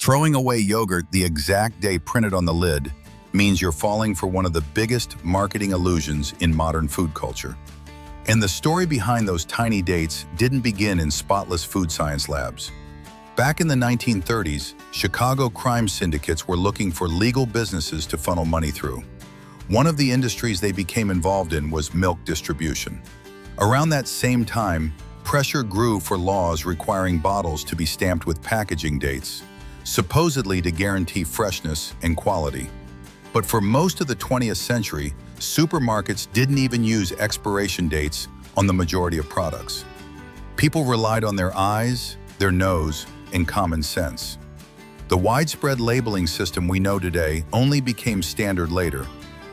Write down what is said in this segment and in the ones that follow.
Throwing away yogurt the exact day printed on the lid means you're falling for one of the biggest marketing illusions in modern food culture. And the story behind those tiny dates didn't begin in spotless food science labs. Back in the 1930s, Chicago crime syndicates were looking for legal businesses to funnel money through. One of the industries they became involved in was milk distribution. Around that same time, pressure grew for laws requiring bottles to be stamped with packaging dates, supposedly to guarantee freshness and quality. But for most of the 20th century, supermarkets didn't even use expiration dates on the majority of products. People relied on their eyes, their nose, and common sense. The widespread labeling system we know today only became standard later,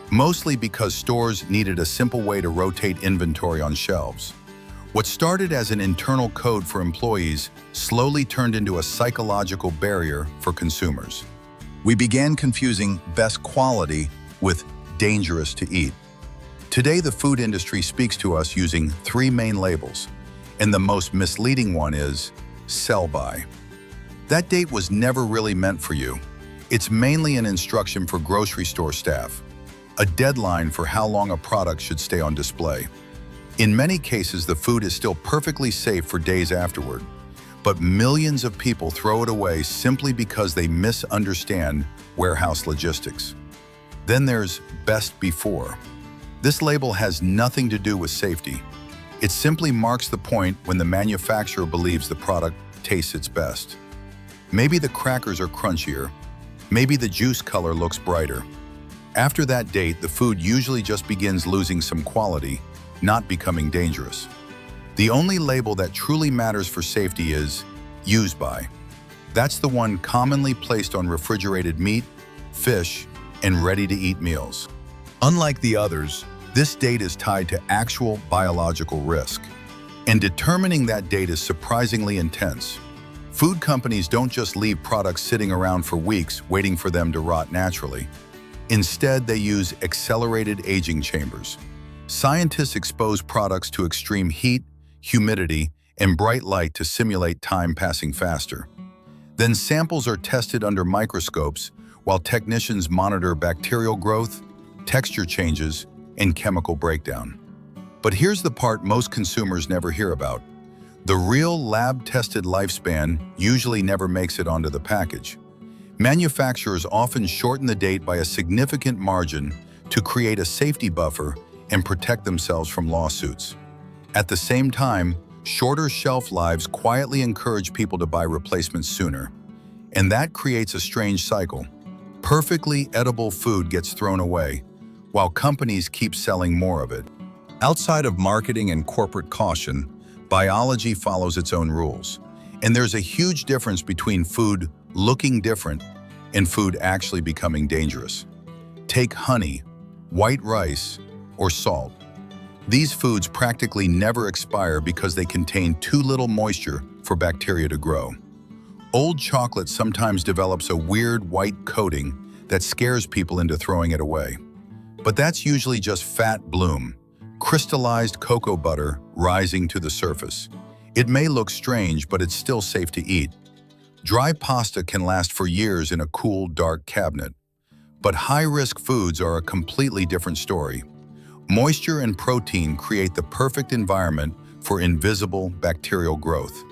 mostly because stores needed a simple way to rotate inventory on shelves. What started as an internal code for employees slowly turned into a psychological barrier for consumers. We began confusing best quality with dangerous to eat. Today, the food industry speaks to us using three main labels, and the most misleading one is sell-by. That date was never really meant for you. It's mainly an instruction for grocery store staff, a deadline for how long a product should stay on display. In many cases, the food is still perfectly safe for days afterward, but millions of people throw it away simply because they misunderstand warehouse logistics. Then there's best before. This label has nothing to do with safety. It simply marks the point when the manufacturer believes the product tastes its best. Maybe the crackers are crunchier. Maybe the juice color looks brighter. After that date, the food usually just begins losing some quality, not becoming dangerous. The only label that truly matters for safety is use by. That's the one commonly placed on refrigerated meat, fish, and ready-to-eat meals. Unlike the others, this date is tied to actual biological risk. And determining that date is surprisingly intense. Food companies don't just leave products sitting around for weeks waiting for them to rot naturally. Instead, they use accelerated aging chambers. Scientists expose products to extreme heat, humidity, and bright light to simulate time passing faster. Then samples are tested under microscopes while technicians monitor bacterial growth, texture changes, and chemical breakdown. But here's the part most consumers never hear about. The real lab-tested lifespan usually never makes it onto the package. Manufacturers often shorten the date by a significant margin to create a safety buffer and protect themselves from lawsuits. At the same time, shorter shelf lives quietly encourage people to buy replacements sooner. And that creates a strange cycle. Perfectly edible food gets thrown away, while companies keep selling more of it. Outside of marketing and corporate caution, biology follows its own rules. And there's a huge difference between food looking different and food actually becoming dangerous. Take honey, white rice, or salt. These foods practically never expire because they contain too little moisture for bacteria to grow. Old chocolate sometimes develops a weird white coating that scares people into throwing it away. But that's usually just fat bloom, crystallized cocoa butter rising to the surface. It may look strange, but it's still safe to eat. Dry pasta can last for years in a cool, dark cabinet. But high-risk foods are a completely different story. Moisture and protein create the perfect environment for invisible bacterial growth.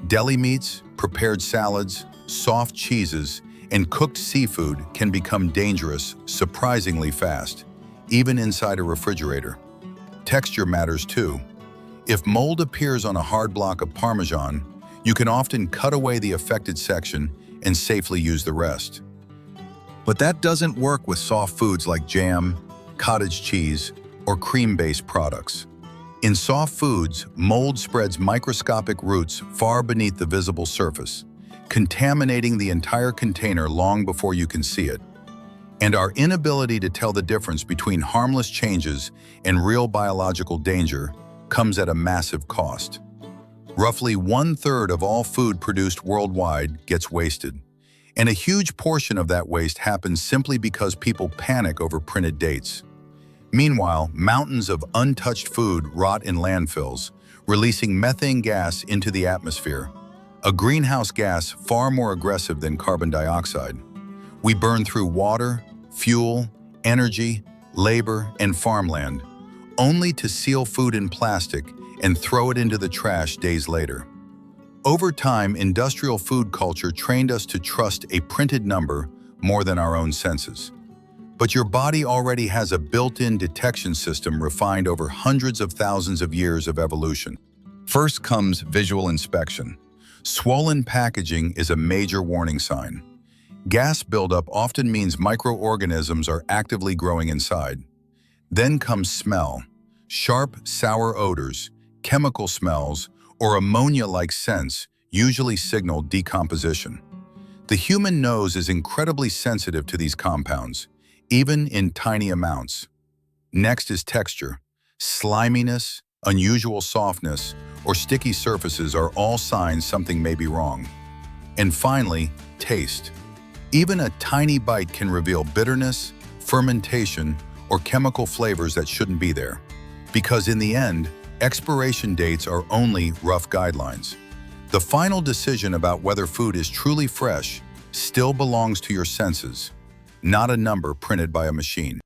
Deli meats, prepared salads, soft cheeses, and cooked seafood can become dangerous surprisingly fast, even inside a refrigerator. Texture matters too. If mold appears on a hard block of Parmesan, you can often cut away the affected section and safely use the rest. But that doesn't work with soft foods like jam, cottage cheese, or cream-based products. In soft foods, mold spreads microscopic roots far beneath the visible surface, contaminating the entire container long before you can see it. And our inability to tell the difference between harmless changes and real biological danger comes at a massive cost. Roughly 1/3 of all food produced worldwide gets wasted, and a huge portion of that waste happens simply because people panic over printed dates. Meanwhile, mountains of untouched food rot in landfills, releasing methane gas into the atmosphere, a greenhouse gas far more aggressive than carbon dioxide. We burn through water, fuel, energy, labor, and farmland, only to seal food in plastic and throw it into the trash days later. Over time, industrial food culture trained us to trust a printed number more than our own senses. But your body already has a built-in detection system refined over hundreds of thousands of years of evolution. First comes visual inspection. Swollen packaging is a major warning sign. Gas buildup often means microorganisms are actively growing inside. Then comes smell. Sharp, sour odors, chemical smells, or ammonia-like scents usually signal decomposition. The human nose is incredibly sensitive to these compounds, even in tiny amounts. Next is texture. Sliminess, unusual softness, or sticky surfaces are all signs something may be wrong. And finally, taste. Even a tiny bite can reveal bitterness, fermentation, or chemical flavors that shouldn't be there. Because in the end, expiration dates are only rough guidelines. The final decision about whether food is truly fresh still belongs to your senses, not a number printed by a machine.